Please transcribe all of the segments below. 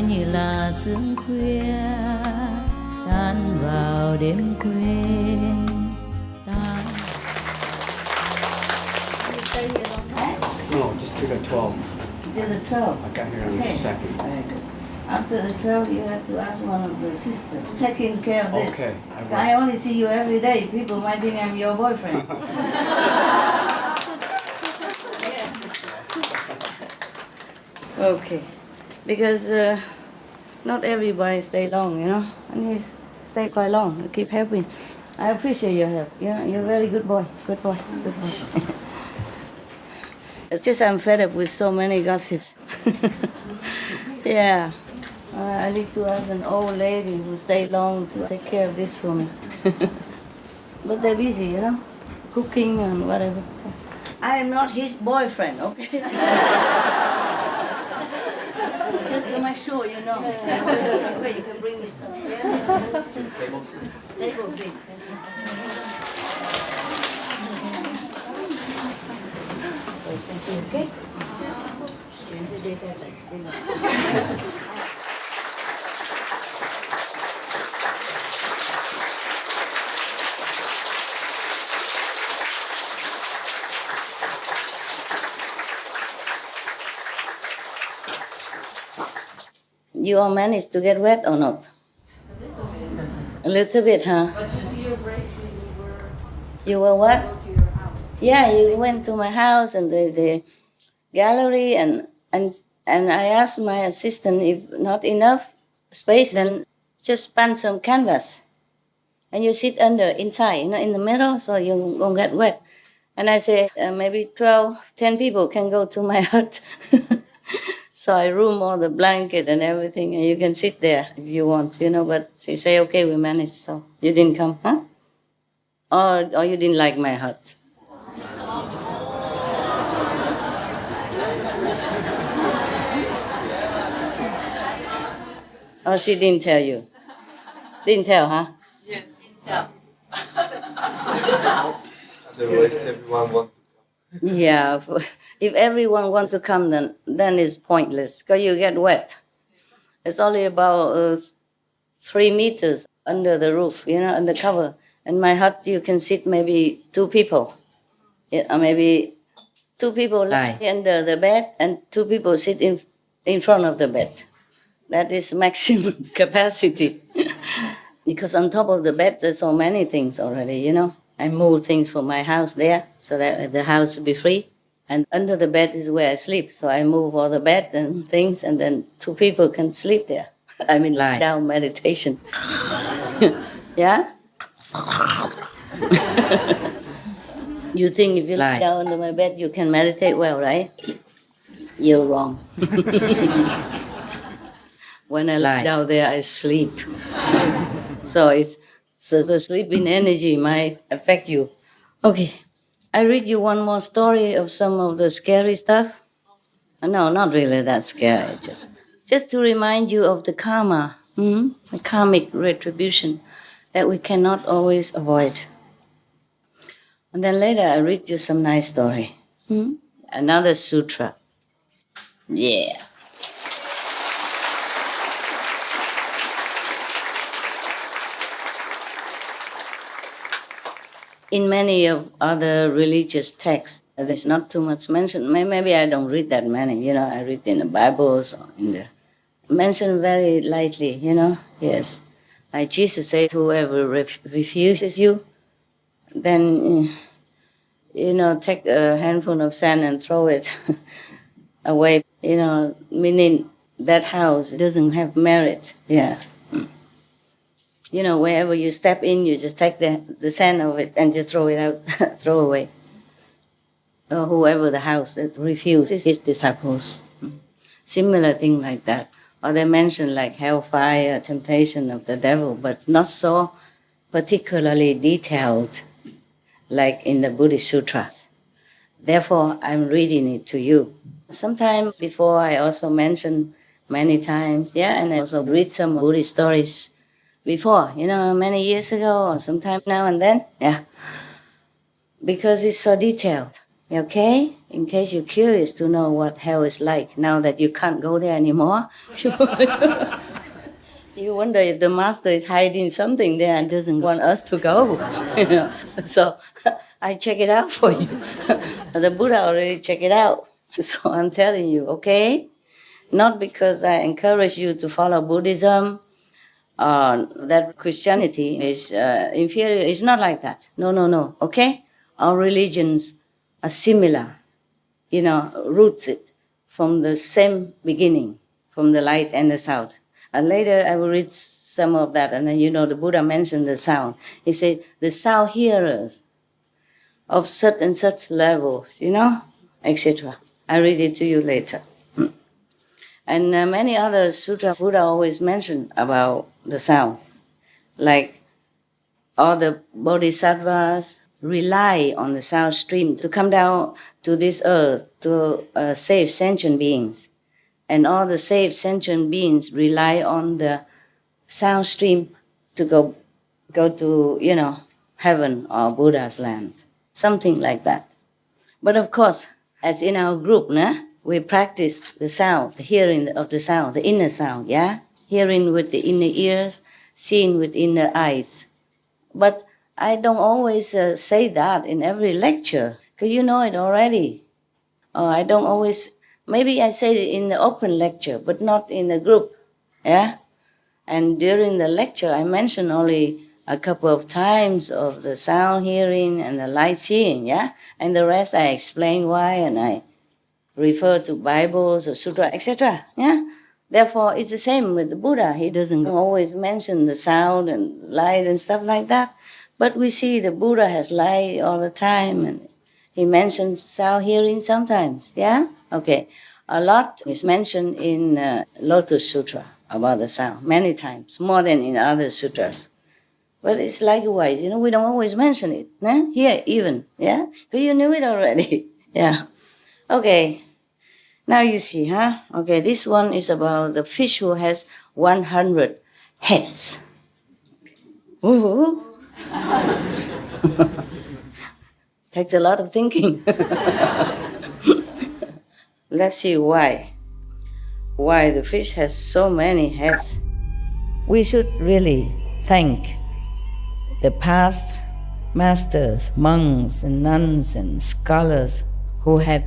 như là sương khuya tan vào đêm quên tan. No, just to the 12. To the 12. I got here on the 2nd. Very good. After the 12, you have to ask one of the sisters. Taking care of this. Okay, I will. I only see you every day. People might think I'm your boyfriend. Okay. Because not everybody stays long, you know. And he's stayed quite long. You keep helping. I appreciate your help. Yeah, you're a very good boy. Good boy. Good boy. It's just I'm fed up with so many gossips. Yeah. I need to ask an old lady who stays long to take care of this for me. But they're busy, you know, cooking and whatever. I am not his boyfriend, okay? Just to make sure you know. Okay, you can bring this up. Yeah? Table, please. Okay? You all managed to get wet or not? A little bit, huh? But due to your grace, You were what? to your house. Yeah, you went to my house and the gallery and I asked my assistant if not enough space, then just span some canvas. And you sit inside, you know, in the middle, so you won't get wet. And I said, maybe 10 people can go to my hut. So I room all the blankets and everything, and you can sit there if you want, you know. But she say, okay, we managed. So you didn't come, huh? Or you didn't like my hut? Or she didn't tell you? Didn't tell, huh? Yeah, didn't tell. Otherwise, everyone wants to come. Yeah, if everyone wants to come, then it's pointless because you get wet. It's only about 3 meters under the roof, you know, under cover. In my hut, you can sit maybe 2 people. Yeah, maybe 2 people lie under the bed and 2 people sit in front of the bed. That is maximum capacity. Because on top of the bed, there's so many things already, you know. I move things from my house there so that the house will be free. And under the bed is where I sleep. So I move all the bed and things, and then 2 people can sleep there. I mean, lie down meditation. Yeah? You think if you lie down under my bed, you can meditate well, right? You're wrong. When I lie down there, I sleep. So the sleeping energy might affect you. Okay, I read you one more story of some of the scary stuff. No, not really that scary. Just to remind you of the karma, the karmic retribution that we cannot always avoid. And then later I read you some nice story. Another sutra. Yeah. In many of other religious texts, there's not too much mention. Maybe I don't read that many, you know. I read in the Bibles or in the... Mentioned very lightly, you know. Yes. Like Jesus said, whoever refuses you, then, you know, take a handful of sand and throw it away. You know, meaning that house doesn't have merit. Yeah. You know, wherever you step in, you just take the sand of it and just throw it out, throw away. Or whoever the house that refuses his disciples. Similar thing like that. Or they mention like hellfire, temptation of the devil, but not so particularly detailed like in the Buddhist sutras. Therefore, I'm reading it to you. Sometimes before I also mention many times, and I also read some Buddhist stories before, you know, many years ago or sometimes now and then, because it's so detailed, Okay? In case you're curious to know what hell is like, now that you can't go there anymore. You wonder if the master is hiding something there and doesn't want us to go. So I check it out for you. The Buddha already checked it out. So I'm telling you, okay? Not because I encourage you to follow Buddhism, that Christianity is inferior. It's not like that. No. Okay? Our religions are similar, rooted from the same beginning, from the light and the sound. And later I will read some of that, and then the Buddha mentioned the sound. He said, the sound hearers of such and such levels, etc. I read it to you later. And many other sutras Buddha always mentioned about the sound. Like all the bodhisattvas rely on the sound stream to come down to this earth to save sentient beings. And all the saved sentient beings rely on the sound stream to go to, heaven or Buddha's land. Something like that. But of course, as in our group, we practice the sound, the hearing of the sound, the inner sound, yeah? Hearing with the inner ears, seeing with inner eyes. But I don't always say that in every lecture, because you know it already. I don't always, maybe I say it in the open lecture, but not in the group, yeah? And during the lecture, I mention only a couple of times of the sound hearing and the light seeing, yeah? And the rest I explain why, and I refer to Bibles or sutras, etc. Yeah? Therefore, it's the same with the Buddha. He doesn't always mention the sound and light and stuff like that. But we see the Buddha has light all the time, and he mentions sound hearing sometimes. Yeah? Okay. A lot is mentioned in Lotus Sutra about the sound, many times, more than in other sutras. But it's likewise, we don't always mention it. Here even, yeah? Because you knew it already. Yeah. Okay, now you see, huh? Okay, this one is about the fish who has 100 heads. Okay. Takes a lot of thinking. Let's see why. Why the fish has so many heads. We should really thank the past masters, monks and nuns and scholars who had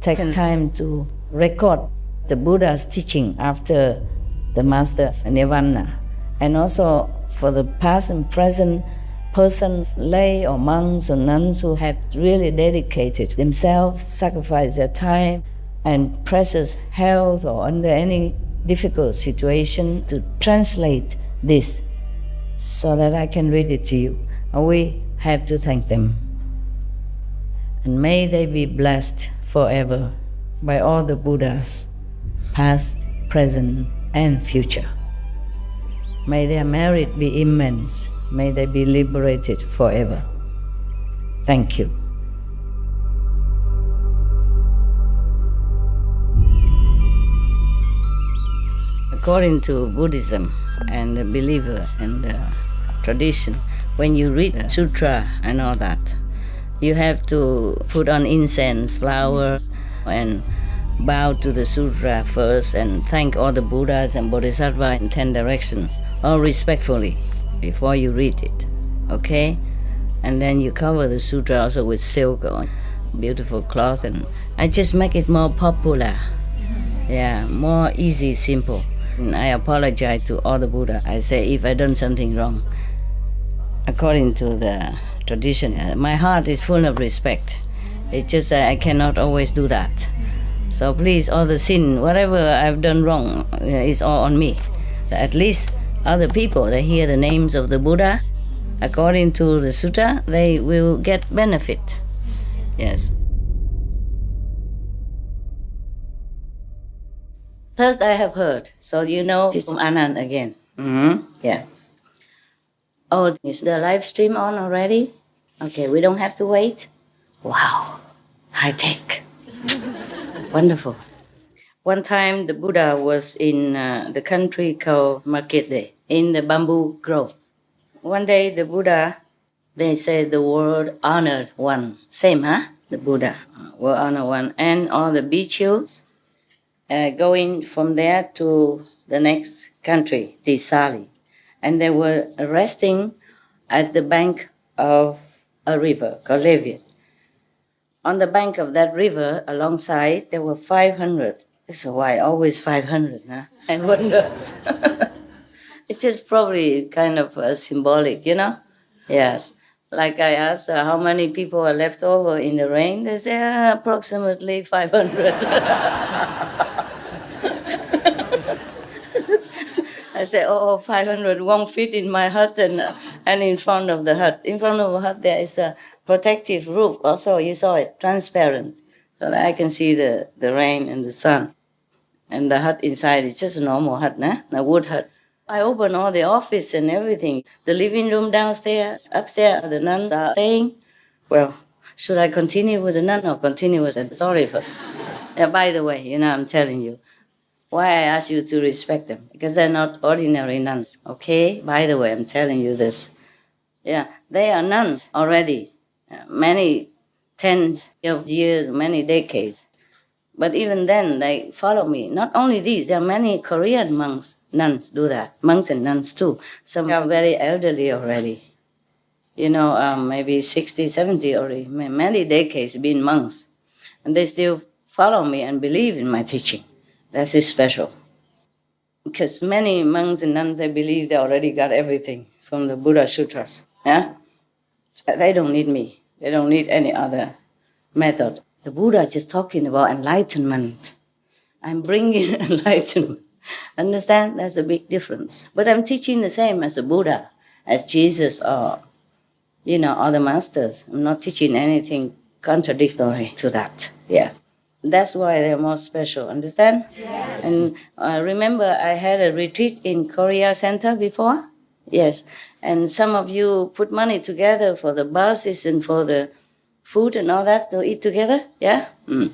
taken time to record the Buddha's teaching after the master's nirvana. And also for the past and present persons, lay or monks or nuns who have really dedicated themselves, sacrificed their time and precious health or under any difficult situation to translate this so that I can read it to you. And we have to thank them. And may they be blessed forever by all the Buddhas, past, present, and future. May their merit be immense. May they be liberated forever. Thank you. According to Buddhism and the believers and the tradition, when you read a sutra and all that, you have to put on incense, flowers, and bow to the sutra first and thank all the Buddhas and Bodhisattvas in 10 directions, all respectfully, before you read it, okay? And then you cover the sutra also with silk or beautiful cloth, and I just make it more popular, yeah, more easy, simple. And I apologize to all the Buddha. I say if I done something wrong, according to the tradition, my heart is full of respect. It's just that I cannot always do that. So please, all the sin, whatever I've done wrong, is all on me. At least other people, they hear the names of the Buddha, according to the sutta, they will get benefit. Yes. First I have heard, so you know it's from Anand again. Yeah. Oh, is the live stream on already? Okay, we don't have to wait? Wow, high tech. Wonderful. One time the Buddha was in the country called Makete, in the bamboo grove. One day the Buddha, they say the word honored one. Same, huh? the Buddha were on one, and all the bhikkhus going from there to the next country, Tisali. And they were resting at the bank of a river called Leviat. On the bank of that river, alongside, there were 500. So why always 500? Huh? I wonder. It is probably kind of symbolic, you know? Yes. Like I asked, how many people are left over in the rain? They say approximately 500. I say, 500 won't fit in my hut and in front of the hut. In front of the hut there is a protective roof. Also, you saw it, transparent, so that I can see the rain and the sun. And the hut inside is just a normal hut, a wood hut. I open all the office and everything. The living room downstairs, upstairs, the nuns are staying. Well, should I continue with the nuns or continue with the story first? Yeah, by the way, I'm telling you, why I ask you to respect them, because they're not ordinary nuns, okay? By the way, I'm telling you this. Yeah, they are nuns already, many tens of years, many decades. But even then, they follow me. Not only these, there are many Korean nuns do that, monks and nuns too. Some are very elderly already, maybe 60, 70 already, many decades been monks. And they still follow me and believe in my teaching. That is special. Because many monks and nuns, they believe they already got everything from the Buddha Sutras. Yeah? They don't need me. They don't need any other method. The Buddha is just talking about enlightenment. I'm bringing enlightenment. Understand? That's a big difference. But I'm teaching the same as the Buddha, as Jesus or, other masters. I'm not teaching anything contradictory to that. Yeah. That's why they're more special, understand? Yes. And remember, I had a retreat in Korea Center before? Yes. And some of you put money together for the buses and for the food and all that to eat together, yeah? Mm.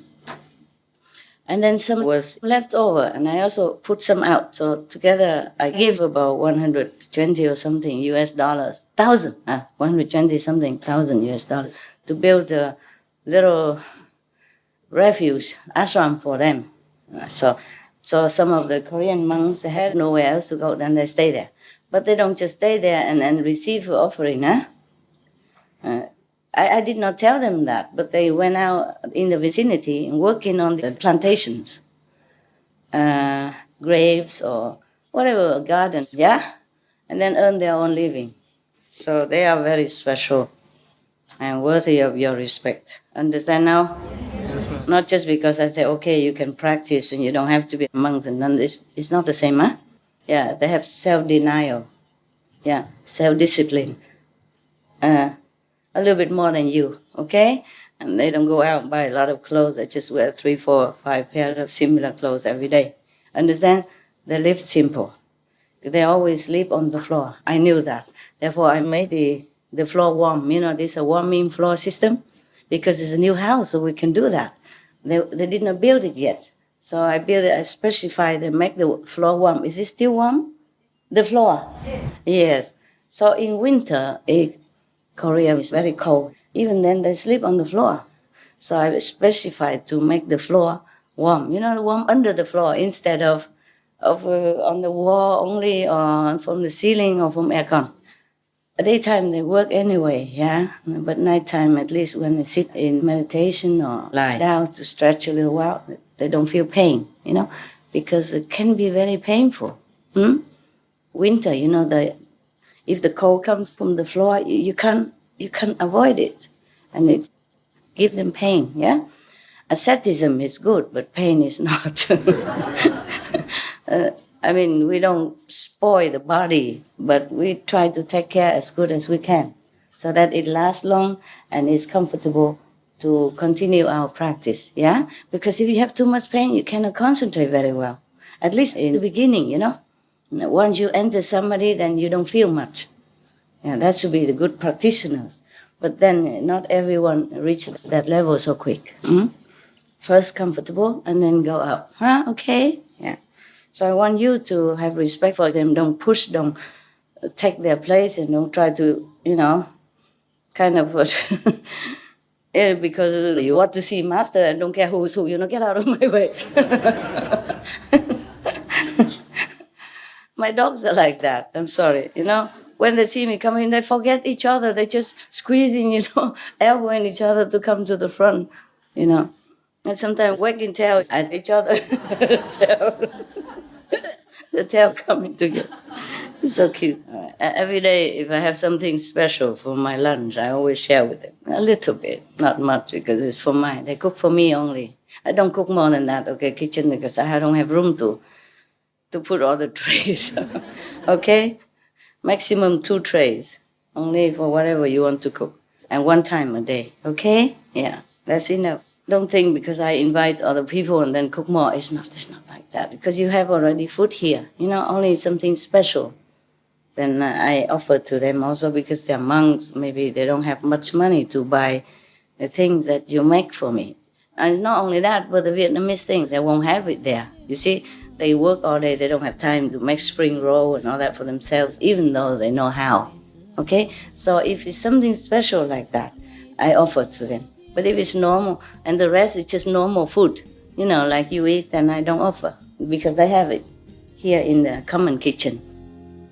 And then some was left over, and I also put some out. So together, I gave about 120 or something US dollars, 120 something thousand US dollars to build a little refuge, ashram for them. So some of the Korean monks, they had nowhere else to go, then they stay there. But they don't just stay there and receive offering, I did not tell them that, but they went out in the vicinity and working on the plantations, grapes or whatever, gardens, yeah? And then earn their own living. So they are very special and worthy of your respect. Understand now? Not just because I say, okay, you can practice and you don't have to be monks and nuns. It's not the same, huh? Yeah, they have self-denial. Yeah, self-discipline. A little bit more than you, okay? And they don't go out and buy a lot of clothes. They just wear 3, 4, 5 pairs of similar clothes every day. Understand? They live simple. They always sleep on the floor. I knew that. Therefore, I made the floor warm. This is a warming floor system because it's a new house, so we can do that. They did not build it yet. So I built it, I specified and make the floor warm. Is it still warm? The floor? Yes. So in winter, Korea is very cold. Even then, they sleep on the floor. So I specified to make the floor warm. Warm under the floor instead of on the wall only or from the ceiling or from aircon. Daytime they work anyway, yeah. But nighttime, at least when they sit in meditation or lie down to stretch a little while, they don't feel pain, because it can be very painful. Winter, if the cold comes from the floor, you can't avoid it, and it gives them pain, yeah. Asceticism is good, but pain is not. We don't spoil the body, but we try to take care as good as we can so that it lasts long and is comfortable to continue our practice, yeah? Because if you have too much pain, you cannot concentrate very well, at least in the beginning, Once you enter somebody, then you don't feel much. Yeah, that should be the good practitioners. But then not everyone reaches that level so quick. First comfortable and then go up. Okay? Yeah. So I want you to have respect for them. Don't push, don't take their place, and don't try to, kind of Yeah, because you want to see master and don't care who's who, get out of my way. My dogs are like that. I'm sorry, When they see me coming, they forget each other. They're just squeezing, elbowing each other to come to the front, And sometimes wagging tails at each other. The tail coming together. It's so cute. Every day, if I have something special for my lunch, I always share with them. A little bit, not much, because it's for mine. They cook for me only. I don't cook more than that, kitchen, because I don't have room to put all the trays. Okay? Maximum 2 trays, only for whatever you want to cook. And 1 time a day, okay? Yeah, that's enough. Don't think because I invite other people and then cook more. It's not like that. Because you have already food here, only something special. Then I offer to them also because they're monks. Maybe they don't have much money to buy the things that you make for me. And not only that, but the Vietnamese things, they won't have it there. You see, they work all day. They don't have time to make spring roll and all that for themselves, even though they know how. Okay? So if it's something special like that, I offer to them. But if it's normal, and the rest is just normal food, like you eat, then I don't offer, because they have it here in the common kitchen.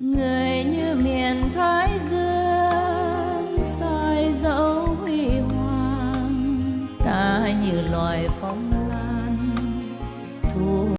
Người như miền Thái Dương soi dấu huy hoàng, ta như loài phong